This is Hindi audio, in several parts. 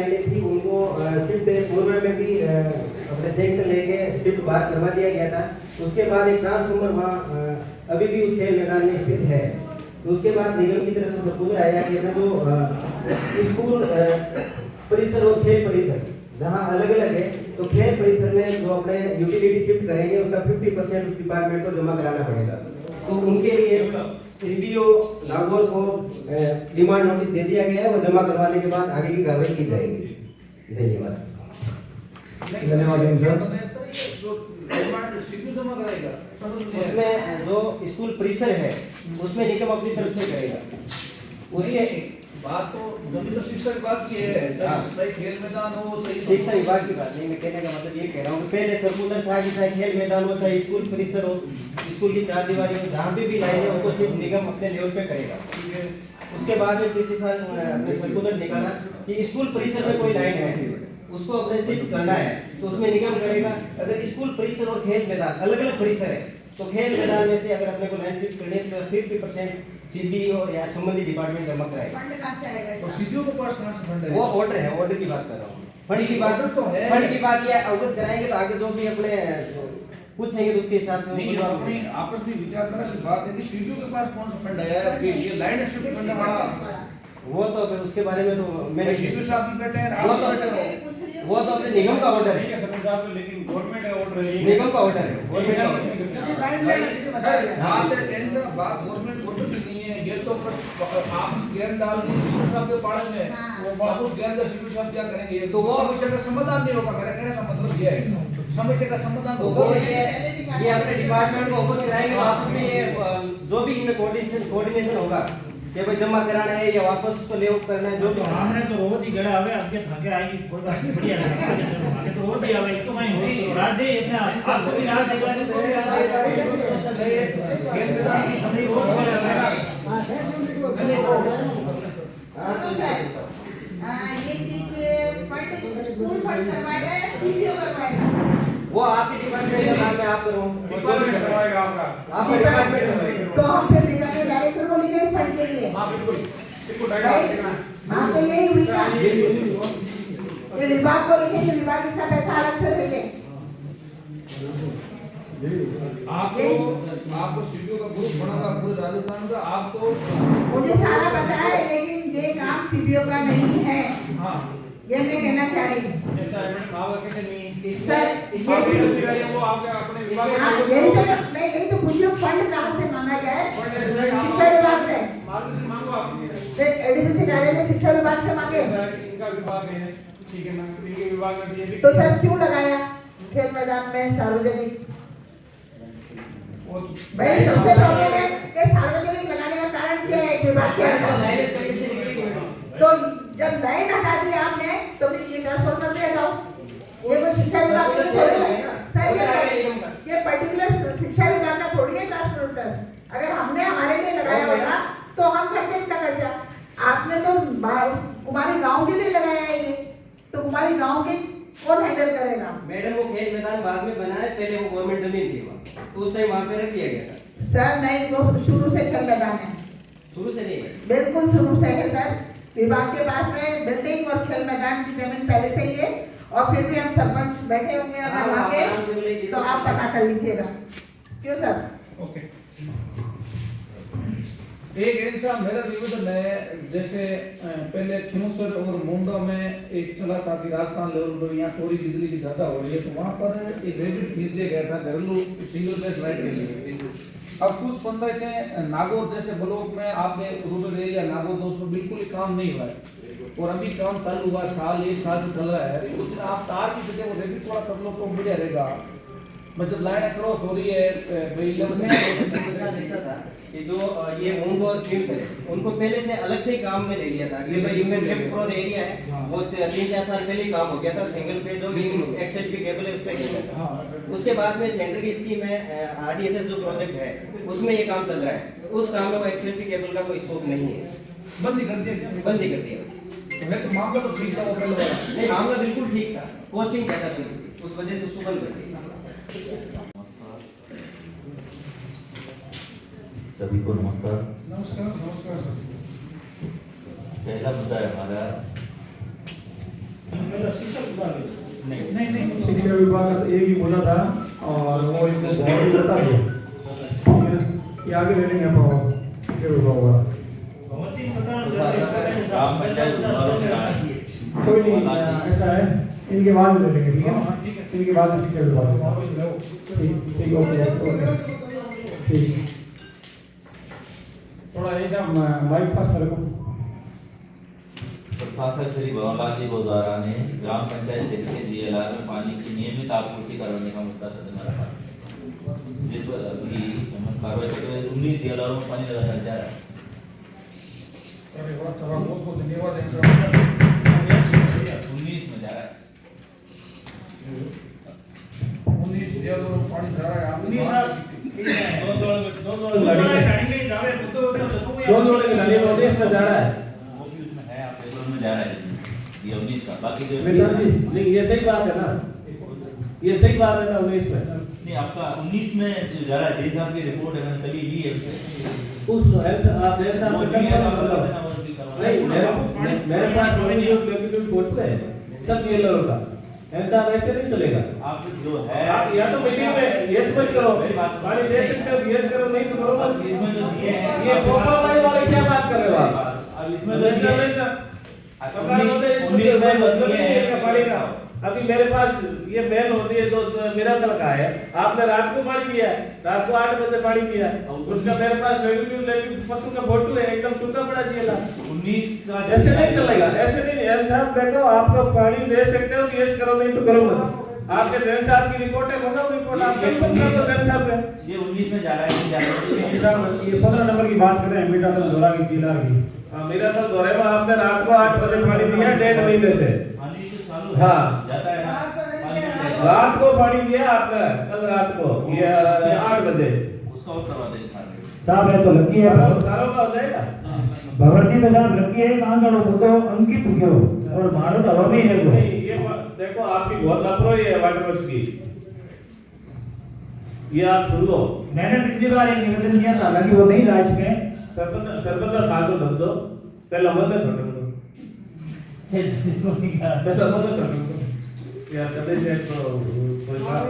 लेनी थी उनको शिफ्ट पूर्व में भी अपने सेक्शन लेके शिफ्ट बाहर करवा दिया गया था। उसके बाद एक ट्रांसफॉर्मर वहाँ अभी भी उस खेल मैदान में स्थित है। तो उसके बाद निगम की तरफ से सर्कुलर आया कि अपना जो स्कूल परिसर और खेल परिसर जहाँ अलग अलग है, तो खेल परिसर में जो अपने यूटिलिटी शिफ्ट करेंगे उसका 50% उस डिपार्टमेंट को जमा कराना पड़ेगा। तो उनके लिए सीबीओ नागौर को डिमांड नोटिस दे दिया गया है, वो जमा करवाने के बाद आगे की कार्रवाई की जाएगी। धन्यवाद। उसमें जो स्कूल परिसर है उसमें निगम अपनी तरफ से करेगा। उसके बात तो जमीन तो शिक्षा विभाग की है, चाहे खेल मैदान हो चाहे शिक्षा विभाग की बात नहीं, मैं कहने का मतलब ये कह रहा हूँ कि पहले सर्कुलर था कि चाहे खेल मैदान हो चाहे स्कूल परिसर हो, स्कूल की चार दीवारी हो, जहाँ भी लाइन है उसको सिर्फ निगम अपने लेवल पे करेगा। ठीक है। उसके बाद में पिछले साल अपने सर्कुलर निकाला कि स्कूल परिसर में कोई लाइन है उसको अपने शिफ्ट करना है, तो उसमें निगम करेगा। अगर स्कूल परिसर और खेल मैदान अलग अलग परिसर है तो खेल मैदान में से अगर अपने को लाइन शिफ्ट करनी है तो 50% सीडीओ या संबंधित डिपार्टमेंट जमा कराएगा। फंड कहां से आएगा? तो सीडीओ के पास कहां से फंड है? वो ऑर्डर है, ऑर्डर की बात कर रहा हूँ। फंड की बात तो है, फंड की बात ये अवगत कराएंगे तो आगे जो भी अपने पूछेंगे तो उसके हिसाब से नहीं अपने आपस में विचार करने की बात है कि सीडीओ के पास कौन सा फंड आया है, ये लाइन शिफ्ट करने वाला वो तो फिर उसके बारे में तो मैं सीडीओ साहब भी बैठे हैं, वो तो अपने निगम का ऑर्डर है, लेकिन गवर्नमेंट का ऑर्डर है, निगम का ऑर्डर है, गवर्नमेंट का ऑर्डर। आप टेंशन बात गवर्नमेंट ऑर्डर की नहीं है, ये तो आप ज्ञान डाल के सीडीओ साहब के पालन में वो उस ज्ञान का सीडीओ साहब क्या करेंगे? तो वो समस्या का समाधान नहीं होगा। मेरा कहने का मतलब ये है समस्या का समाधान होगा ये अपने डिपार्टमेंट को अवगत कराएंगे तो आपस में ये जो भी इनमें कोऑर्डिनेशन होगा कि भाई जमा कराना है या वापस उसको ले करना है, जो भी हमने तो रोज ही गड़ा आवे आपके थके आएगी कोई बात नहीं, बढ़िया है तो रोज ही आवे तो मैं हो रात दे अपने आपको भी रात देगा तो कोई खेल मैदान हमने रोज ये चीज फंड स्कूल फंड करवाएगा या सीडीओ करवाएगा? वो आपके डिपार्टमेंट का काम है, आप करो। डिपार्टमेंट करवाएगा आपका। आपका डिपार्टमेंट करवाएगा। तो हम फिर निगम के डायरेक्टर को लेंगे इस फंड के लिए। हां बिल्कुल बिल्कुल डायरेक्ट हाँ तो यही हुई ना, ये विभाग को लेंगे, ये विभाग इसका पैसा अलग से लेंगे। आपको सीडीओ का ग्रुप बनाना पूरे राजस्थान का, आपको मुझे सारा पता है लेकिन ये काम सीडीओ का नहीं है। हाँ ये मैं कहना चाह रही हूँ। ऐसा है मैडम, आप कैसे नहीं सर आप भी चलती रही है, वो आपके अपने विभाग हाँ, यही तो मैं यही तो पूछ रही हूँ फंड कहाँ से मांगा जाए? शिक्षा विभाग से। मार्गदर्शन मांगो आप। एडीबीसी कार्यालय शिक्षा विभाग से मांगे। इनका विभाग है, ठीक है ना, इनके विभाग में ये भी तो सर क्यों लगाया खेल मैदान में सार्वजनिक? भाई सबसे प्रॉब्लम है कि सार्वजनिक लगाने का कारण क्या है? विभाग क्या है? तो जब लाइन हटा दी आपने तो फिर ये ट्रांसफॉर्मर पे हटाओ। ये कोई शिक्षा विभाग का थोड़ी है सर, ये पर्टिकुलर शिक्षा विभाग का थोड़ी है ट्रांसफॉर्मर। अगर हमने हमारे लिए लगाया होगा तो हम करते इसका खर्चा। आपने तो कुमारी गांव के लिए लगाया है ये, तो कुमारी गांव के कौन हैंडल करेगा? मैडम वो खेल मैदान बाद में बना है, पहले वो गवर्नमेंट जमीन थी वहाँ, तो उस टाइम वहाँ पे रख दिया गया था। सर नहीं, वो शुरू से खेल मैदान है, शुरू से नहीं है, बिल्कुल शुरू से है सर। विभाग के पास में बिल्डिंग और खेल मैदान की जमीन पहले से ही है, और फिर भी हम सरपंच बैठे होंगे अगर वहाँ के, तो आप पता कर लीजिएगा। क्यों सर? ओके। एक ऐसा मेरा निवेदन है, जैसे पहले खिमसर और मुंडा में एक चला था कि राजस्थान लेवल पर यहाँ चोरी बिजली की ज्यादा हो रही है, तो वहाँ पर एक रेबिट खींच दिया गया था घरेलू सिंगल बेस लाइट के लिए। अब कुछ पंचायतें नागौर जैसे ब्लॉक में आपने रूरल एरिया नागौर तो उसमें बिल्कुल ही काम नहीं हुआ है, और अभी काम चालू हुआ, एक साल से चल रहा है। उसमें आप तार की जगह वो रेबिट थोड़ा कर लो तो बढ़िया रहेगा। मतलब लाइन क्रॉस हो रही है देखा था कि जो ये मूंग और क्यूब्स है उनको पहले से अलग से ही काम में ले लिया था कि भाई इनमें लेफ्ट प्रोन एरिया है, वो 3-4 साल पहले ही काम हो गया था। सिंगल पे जो एक्सएचपी केबल है उस पे किया था। उसके बाद में सेंटर की स्कीम है आरडीएसएस जो प्रोजेक्ट है उसमें ये काम चल रहा है, उस काम में वो एक्सएचपी केबल का कोई स्कोप नहीं है, बंद ही कर दिया। बंद ही कर दिया। तो मामला तो ठीक था वो पहले वाला। नहीं, मामला बिल्कुल ठीक था, कॉस्टिंग ज्यादा थी उसकी, उस वजह से उसको बंद कर दिया। सभी को नमस्कार। नमस्कार। पहला मुद्दा है हमारा नहीं नहीं शिक्षा विभाग का एक ही बोला था और वो इनको बहुत ही बता दो ये आगे ले लेंगे आप शिक्षा विभाग वाला कोई नहीं ऐसा है इनके बाद ले लेंगे ठीक है इनके बाद शिक्षा विभाग ठीक ओके ठीक थोड़ा ये जब माइक पास करो प्रशासक श्री भवनलाल जी गोद्वारा ने ग्राम पंचायत क्षेत्र के जीएलआर में पानी की नियमित आपूर्ति करवाने का मुद्दा सदन में रखा, जिस पर अभी हम कार्रवाई करते हुए 19 जीएलआर में पानी लगातार जा रहा है। अरे वाह सभा बहुत धन्यवाद 19 में जा रहा है। 19 जिलों में पानी जा रहा है। 19 साल दो नाली में देश में जा रहा है उसमें है आप पेपर में जा रहा है ये 19 का, बाकी जो नहीं ये सही बात है ना, ये सही बात है ना 19 में नहीं आपका 19 में जो जा रहा है जैसे आपकी रिपोर्ट है मैंने कल ही ली है उस हेल्थ आप जैसा वो आप नहीं है तो कर आप बता देना नहीं मेरे पास जो फोटो है सब ये लोगों का ऐसा ऐसे नहीं चलेगा। आप जो है आप या तो मीटिंग में यस मत करो, मेरी बात सुनो। पानी दे सकते हो यस करो, नहीं तो करो मत। इसमें जो दिए हैं ये फोटो वाले क्या बात कर रहे हो आप? अब इसमें जो दिए हैं अभी मेरे पास ये मेल होती है तो मेरा तड़का है, आपने रात को पानी दिया है, रात को 8 बजे पानी दिया है, उसका मेरे पास पशु का फोटो है एकदम सूखा पड़ा दिया 19 का ऐसे नहीं चलेगा, ऐसे नहीं साहब देखो आपको पानी दे सकते हो यस करो, नहीं तो करो मत। आपके जैन साहब की रिपोर्ट है, बताओ रिपोर्ट आप कंफर्म कर दो जैन साहब से। ये 19 में जा रहा है नहीं जा रहा है ये 15 नंबर की बात कर रहे हैं, मीठा तल दौरा की जिला की। मीठा तल दौरे में आपने रात को 8 बजे पानी दिया 1.5 महीने से। पानी तो चालू है हाँ। जाता है ना पानी नहीं जाता। रात को पानी दिया आपने कल रात को ये 8 बजे। उसका और करवा देंगे साहब है तो लकी है सारों का हो जाएगा। भगवती तो साहब लकी है कहां जानो तो अंकित हो गयो और मारो तो हवा में है वो नहीं ये देखो आपकी बहुत लापरवाही है वाटर वर्क्स की, ये आप सुन लो। मैंने पिछली बार एक निवेदन किया था, हालांकि वो नहीं राज में सरपंच खा दो धंधो पहले मत छोड़ दो पहले मत छोड़ दो यार कदे से तो कोई बात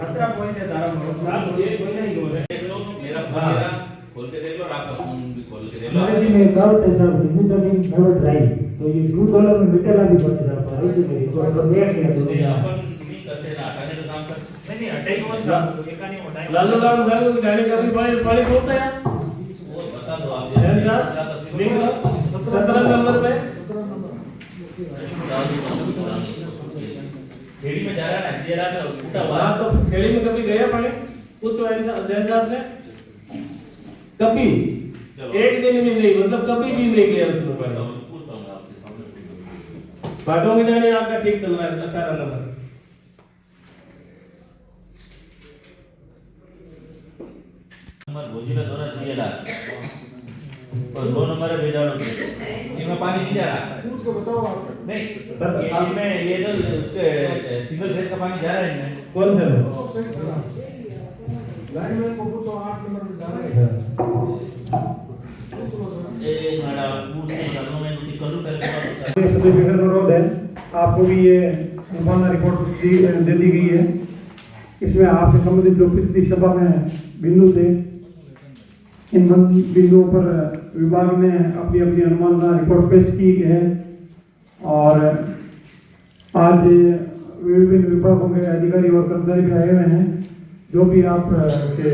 खतरा पॉइंट है तारा साहब ये कोई नहीं बोल देख लो मेरा फोन मेरा खोल के देख लो और आपका फोन भी खोल के देख लो। हमारे जी में कहावत है साहब डिजिटली मोड ड्राइव तो ये $2 में मिटेला भी बन जाता है, इसी मेरी तो देख लिया तो नहीं अपन नहीं करते ना हटाने का काम कर नहीं हटाई कौन सा एकानी हटाई लालू राम गांधी गाड़ी का भी पानी पहुंचा है वो बता दो आप जैन साहब लिख लो 17 नंबर पे खेड़ी में जा रहा है ना जेरा का फूटा हुआ वहां तो खेड़ी में कभी गया पानी पूछो जैन साहब से कभी एक दिन भी नहीं, मतलब कभी भी नहीं गया उसमें पहले। पूछता हूँ आपके सामने बाटों में जाने आपका ठीक चल रहा है 18 नंबर नंबर भोजी का दौरा जीएलआर और 2 नंबर है बेजाड़ इनमें पानी नहीं जा रहा पूछ के बताओ आप। नहीं इनमें ये जो उसके सिंगल फेस का पानी जा रहा है इनमें कौन से लोग लाइन में को पूछो 8 नंबर में जा रहे हैं। ए मैडम पूछ के बताओ मैं उनकी करूं पहले सर्टिफिकेट रोड है, आपको भी ये मुआवजा रिपोर्ट दे दी गई है। इसमें आपसे संबंधित जो पिछली सभा में बिंदु थे इन बिंदुओं पर विभाग ने अपनी अपनी अनुमान रिपोर्ट पेश की है और आज विभिन्न विभागों के अधिकारी और कर्मचारी भी आए हुए हैं, जो भी आप के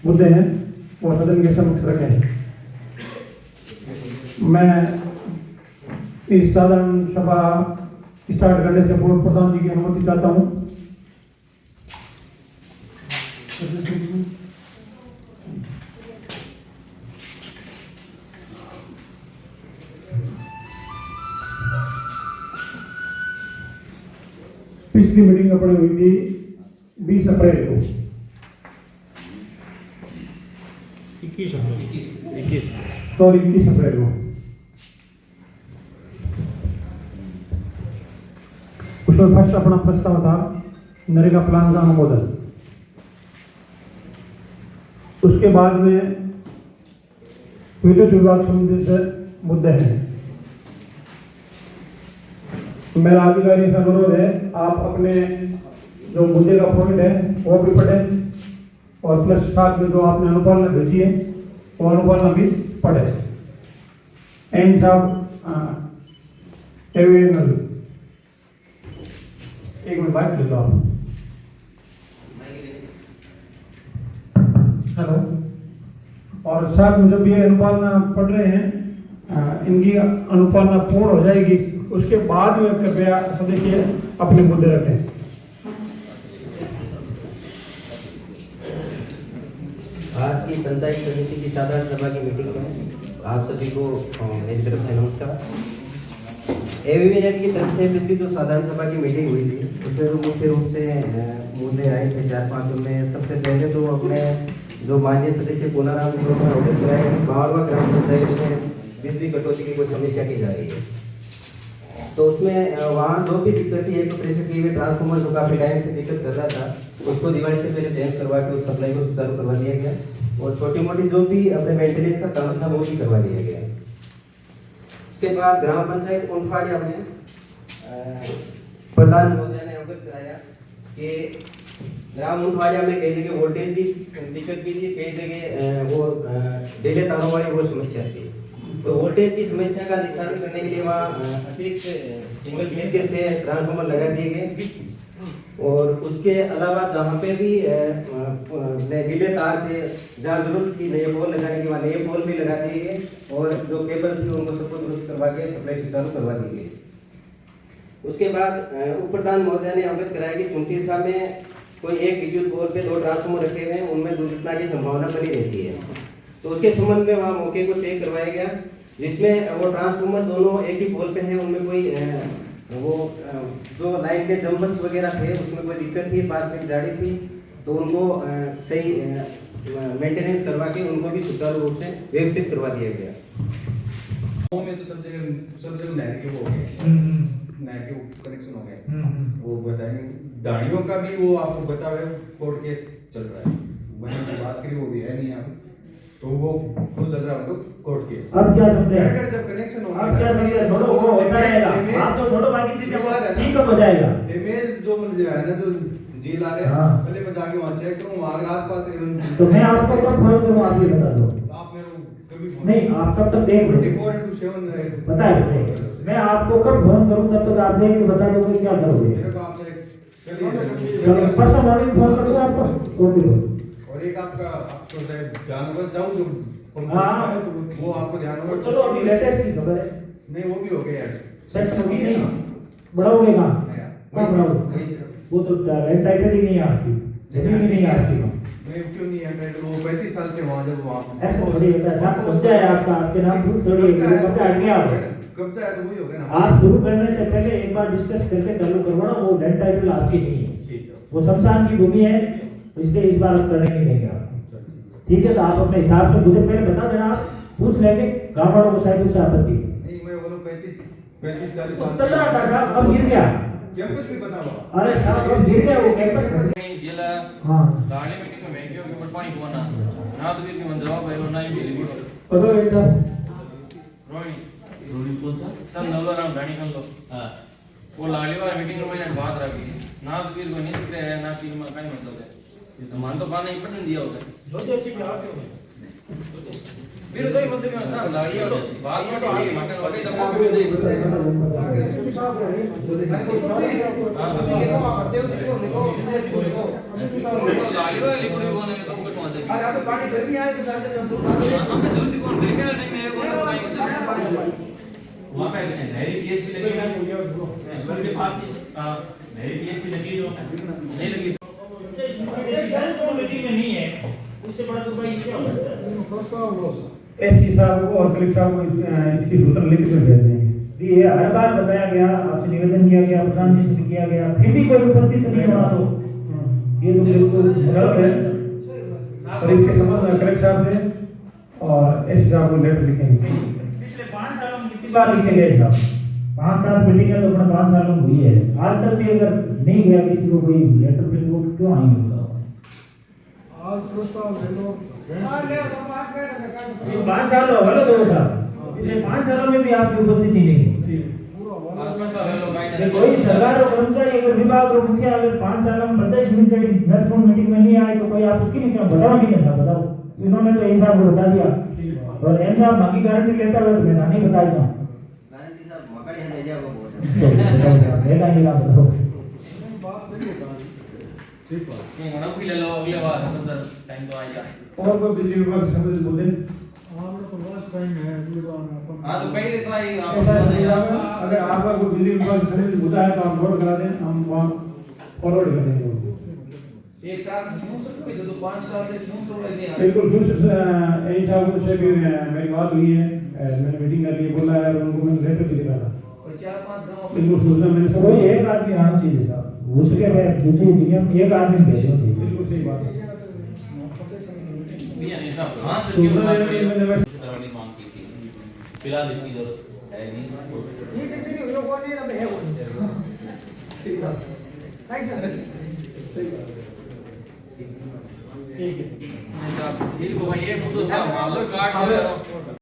मुद्दे हैं वो सदन के समक्ष रखें। मैं इस साधारण सभा स्टार्ट करने से पूर्व प्रधान जी की अनुमति चाहता हूँ। पिछली मीटिंग अपनी हुई थी 20 अप्रैल को 21 अप्रैल को उसमें फर्स्ट अपना प्रस्ताव था नरेगा प्लान का अनुमोदन। उसके बाद में विद्युत विभाग संबंधित मुद्दे हैं, मेरा अधिकारी से अनुरोध है आप अपने जो मुद्दे का पॉइंट है वो भी पढ़ें और प्लस साथ में जो आपने अनुपालना भेजी है वो अनुपालना भी पढ़े। एंड साहब एक मिनट बात ले लो आप। हेलो। और साथ में जब ये अनुपालना पढ़ रहे हैं इनकी अनुपालना पूर्ण हो जाएगी उसके बाद में कृपया सदस्य अपने मुद्दे रखें। आज की पंचायत समिति की साधारण सभा की मीटिंग में आप सभी को मेरी तरफ से नमस्कार। एबीवी नेट की तरफ से पिछली जो साधारण सभा की मीटिंग हुई थी उसमें मुख्य रूप से मुद्दे आए थे 4-5 में। सबसे पहले तो अपने जो माननीय सदस्य पुनाराम जी ने नोटिस कराया कि 52वां ग्राम पंचायत में बिजली कटौती की कोई समस्या की जा रही है। तो उसमें वहाँ जो भी दिक्कत थी, एक तो प्रेशर की हुई ट्रांसफॉर्मर जो काफ़ी टाइम से दिक्कत कर रहा था उसको दिवाली से पहले चेंज करवा के उस सप्लाई को सुचारू करवा दिया गया और छोटी मोटी जो भी अपने मेंटेनेंस का काम था वो भी करवा दिया गया। उसके बाद ग्राम पंचायत उनफाड़िया में प्रधान महोदय ने अवगत कराया कि ग्राम उनफाड़िया में कई जगह वोल्टेज की दिक्कत भी थी, कई जगह वो डिले तारों वाली वो समस्या थी। तो वोल्टेज की समस्या का निस्तारण करने के लिए वहाँ अतिरिक्त सिंगल फेज के 6 ट्रांसफार्मर लगा दिए गए और उसके अलावा जहाँ पे भी डिले तार थे जहाँ जरूरत थी नए पोल लगाने के, वहाँ नए पोल भी लगा दिए गए और जो केबल थी उनको सबको दुरुस्त करवा के सप्लाई सुचारू करवा दी गई। उसके बाद उप प्रधान महोदय ने अवगत कराया कि 34 में कोई एक विद्युत पोल पे 2 ट्रांसफार्मर रखे हुए हैं, उनमें दुर्घटना की संभावना बनी रहती है। तो उसके संबंध में वहाँ मौके को चेक करवाया गया जिसमें वो ट्रांसफार्मर दोनों एक ही पोल पे हैं, उनमें कोई वो जो लाइन के जम्पर्स वगैरह थे उसमें कोई दिक्कत थी, पास में जाड़ी थी, तो उनको सही मेंटेनेंस करवा के उनको भी सुचारू रूप से व्यवस्थित करवा दिया गया। में तो सब जगह नहर के वो हो गए, नहर के कनेक्शन हो गए, वो बताएंगे। गाड़ियों का भी वो आपको बता रहे कोर्ट केस चल रहा है, मैंने जो बात करी वो भी है नहीं यहाँ तो वो चल रहा है तो कोर्ट केस। अब क्या समझे? जब कनेक्शन हो अब क्या समझे? छोड़ो वो होता रहेगा, आप तो छोड़ो, बाकी चीजें ठीक कब हो जाएगा? डैमेज जो मिल जाए ना जो झील आ रहे हैं पहले मैं जाके वहाँ चेक करूँ, वहाँ आसपास तो मैं आपको कब फोन करूँ आप ये बता दो। आप मेरे को कभी नहीं आप कब तक देख लो, 24/7 पता है मैं आपको कब फोन करूँ तब तक आप देख के बता दो कि क्या करोगे। मेरे को आपने चलिए परसों मॉर्निंग फोन कर दूँ आपको। ओके। और एक आपका आपको जानवर चाहूँ जो हाँ वो आपको जानवर चलो अभी लेटेस्ट की खबर है। नहीं वो भी हो गया यार, सेक्स होगी नहीं बढ़ाओगे कहाँ बढ़ाओगे? वो तो रेंट टाइटल ही नहीं है आपकी, जमीन ही नहीं है आपकी। नहीं क्यों नहीं है, वो 35 साल से वहाँ जब वहाँ ऐसा थोड़ी होता है साहब, कब्जा है आपका, आपके नाम खुद थोड़ी है, कब्जा हट गया। कब्जा है तो वही हो गया ना। आप शुरू करने से पहले एक बार डिस्कस करके चालू करवाना, वो रेंट टाइटल आपकी नहीं है, वो शमशान की भूमि है, इसलिए इस बार आप करने नहीं देंगे आपको। ठीक है तो आप अपने हिसाब से मुझे पहले बता देना, आप पूछ लेंगे गाँव वालों को, शायद उससे आपत्ति नहीं मैं बोलो 35-40 साल चल रहा था साहब, अब गिर गया। कैंपस भी बता दो। अरे साहब अब गिर गया वो कैंपस में। जिला हाँ गाड़ी मीटिंग में मैं क्यों कि पर पानी कोना ना तो भी मन जवाब है ना ही मिली गुड पता है क्या रोनी को सब नवराम गाड़ी कर लो हां वो लाली वाला मीटिंग में मैंने बात रखी ना तो फिर को निश्चित है ना कि मैं कहीं मतलब है ये तो मान तो पानी ही पड़ने दिया होता जो जैसी भी आप फिर तो ही मतलब में साहब गाड़ी और बात में तो ये मकान वाले तो आप भी नहीं गाड़ी वाले लिखो लिखो नहीं तो कटवा दे आज आप पानी गर्मी आए तो साथ में दूर हम तो जल्दी कौन गर्मी वाला टाइम है वो बताइए वहां पे नहरी केस भी लगी ना स्कूल के पास ही हां नहरी केस भी लगी जो नहीं लगी मीटिंग में नहीं है उससे बड़ा तो भाई क्या हो सकता है। एसपी साहब को और कलेक्टर साहब को इसकी सूत्र लिख कर भेज देंगे। ये हर बार बताया गया, आपसे निवेदन किया गया, प्रधान जी से किया गया, फिर भी कोई उपस्थित नहीं हो रहा, तो ये तो बिल्कुल गलत है। और इसके संबंध में कलेक्टर साहब से और एसपी साहब को लेटर लिखेंगे। पिछले 5 सालों में कितनी बार लिखे गए साहब? 5 साल मीटिंग है तो अपना 5 सालों में हुई है, आज तक भी अगर नहीं गया किसी को कोई लेटर पे वो क्यों आएंगे? आज प्रस्ताव ले लो। 5 साल हो गए 2 साल, पिछले 5 सालों में भी आपकी उपस्थिति नहीं है। आपस का ले लो भाई ये कोई सरकार और कर्मचारी अगर विभाग और मुखिया अगर 5 साल में पंचायत समिति महत्वपूर्ण मीटिंग में नहीं आए तो कोई आप उसकी नहीं क्या बताओ कि नहीं था बताओ इन्होंने तो इन साहब को बता दिया और इन साहब बाकी गारंटी लेता हुआ तो मैं नहीं बताएगा गारंटी साहब मकान है जाएगा वो बहुत मैं नहीं ला बताओ ये गणप की ले लो अगले बार सर टाइम तो आएगा और कोई बिजली विभाग से संबंधित मुद्दे हां तो कही देता है ऐसा नहीं आप होगा। अगर आपका कोई बिजली विभाग से संबंधित मुद्दा है तो आप नोट करा दें हम वहाँ फॉरवर्ड कर देंगे उनको। एक साथ क्यों सकते हो तो 5 साल से क्यों छोड़ दिया बिल्कुल क्यों यही साहब से भी मेरी बात हुई है मैंने मीटिंग कर ली बोला है और उनको मैंने लेटर भी दिखा था और 4-5 गांव बिल्कुल सूचना मैंने सब कोई एक आदमी आना चाहिए साहब उसके बाद दूसरी जगह एक आदमी भेजना चाहिए बिल्कुल सही बात है भैया नहीं साहब हां सर सूचना मैंने करवाने मांग की थी फिलहाल इसकी जरूरत है नहीं ये जितनी भी लोगों ने अब है वो सही बात ऐसा सही बात ठीक है ठीक होगा ये खुद साहब मान लो काट दो यार